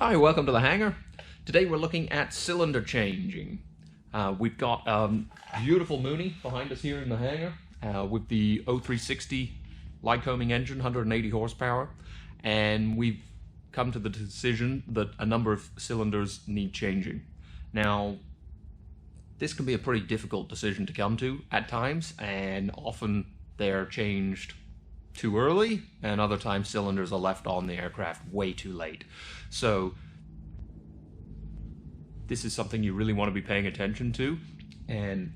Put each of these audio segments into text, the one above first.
Hi, welcome to the hangar. Today we're looking at cylinder changing. We've got beautiful Mooney behind us here in the hangar with the 0360 Lycoming engine, 180 horsepower, and we've come to the decision that a number of cylinders need changing. Now, this can be a pretty difficult decision to come to at times, and often they're changed too early, and other times cylinders are left on the aircraft way too late. So this is something you really want to be paying attention to, and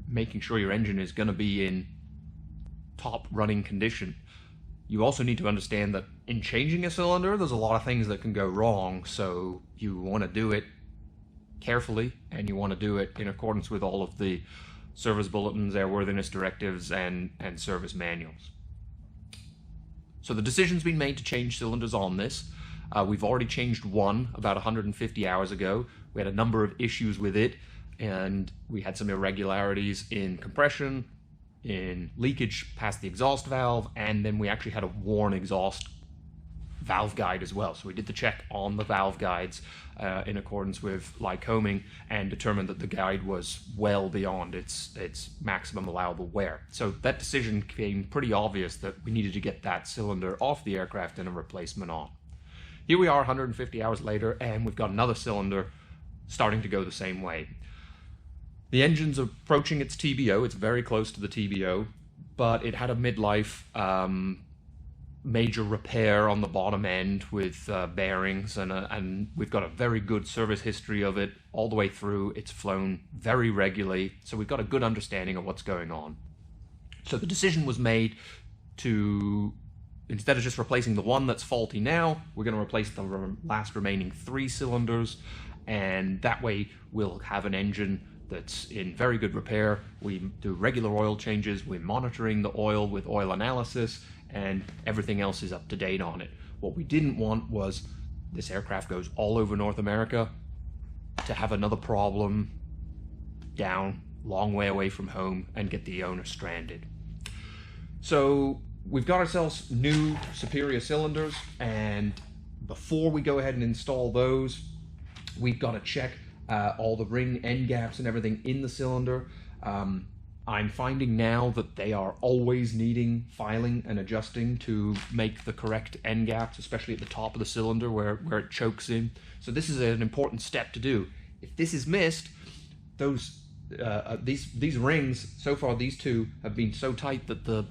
making sure your engine is going to be in top running condition. You also need to understand that in changing a cylinder, there's a lot of things that can go wrong, so you want to do it carefully, and you want to do it in accordance with all of the service bulletins, airworthiness directives, and service manuals. So the decision's been made to change cylinders on this. We've already changed one about 150 hours ago. We had a number of issues with it, and we had some irregularities in compression, in leakage past the exhaust valve, and then we actually had a worn exhaust valve guide as well. So we did the check on the valve guides in accordance with Lycoming, and determined that the guide was well beyond its maximum allowable wear. So that decision became pretty obvious that we needed to get that cylinder off the aircraft and a replacement on. Here we are 150 hours later, and we've got another cylinder starting to go the same way. The engine's approaching its TBO. It's very close to the TBO, but it had a midlife major repair on the bottom end with bearings, and we've got a very good service history of it all the way through. It's flown very regularly, so we've got a good understanding of what's going on. So the decision was made to, instead of just replacing the one that's faulty now, we're going to replace the last remaining 3 cylinders, and that way we'll have an engine that's in very good repair. We do regular oil changes, we're monitoring the oil with oil analysis, and everything else is up to date on it. What we didn't want was this aircraft goes all over North America to have another problem down long way away from home and get the owner stranded. So we've got ourselves new Superior cylinders, and before we go ahead and install those, we've got to check all the ring end gaps and everything in the cylinder. I'm finding now that they are always needing filing and adjusting to make the correct end gaps, especially at the top of the cylinder where it chokes in. So this is an important step to do. If this is missed, these rings, so far these two have been so tight that the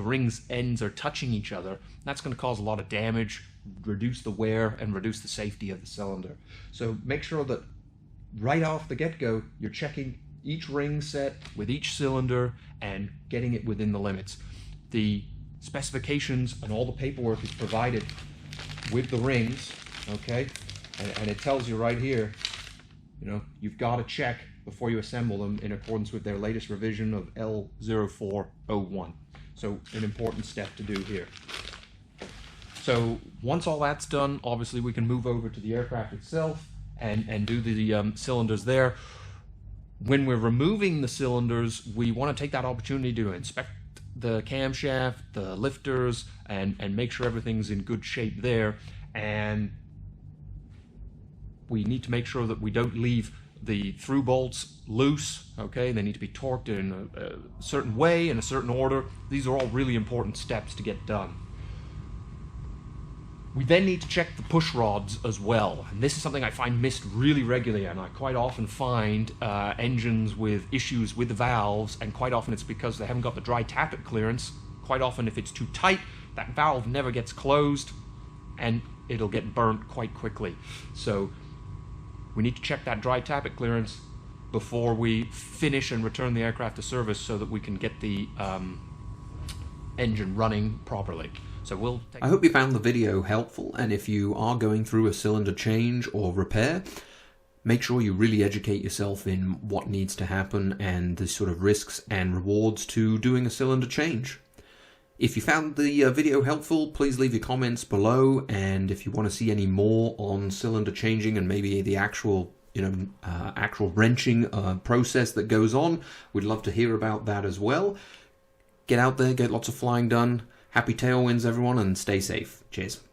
rings ends are touching each other. That's going to cause a lot of damage, reduce the wear, and reduce the safety of the cylinder. So make sure that right off the get-go you're checking each ring set with each cylinder and getting it within the limits. The specifications and all the paperwork is provided with the rings, okay? And it tells you right here, you know, you've got to check before you assemble them in accordance with their latest revision of L0401. So an important step to do here. So once all that's done, obviously we can move over to the aircraft itself and do the cylinders there. When we're removing the cylinders, we want to take that opportunity to inspect the camshaft, the lifters, and make sure everything's in good shape there. And we need to make sure that we don't leave the through bolts loose, okay? They need to be torqued in a certain way, in a certain order. These are all really important steps to get done. We then need to check the push rods as well, and this is something I find missed really regularly, and I quite often find engines with issues with the valves, and quite often it's because they haven't got the dry tappet clearance. Quite often if it's too tight, that valve never gets closed and it'll get burnt quite quickly. So we need to check that dry tappet clearance before we finish and return the aircraft to service so that we can get the engine running properly. So I hope you found the video helpful, and if you are going through a cylinder change or repair, make sure you really educate yourself in what needs to happen and the sort of risks and rewards to doing a cylinder change. If you found the video helpful, please leave your comments below, and if you want to see any more on cylinder changing and maybe the actual actual wrenching process that goes on, we'd love to hear about that as well. Get out there, get lots of flying done. Happy tailwinds, everyone, and stay safe. Cheers.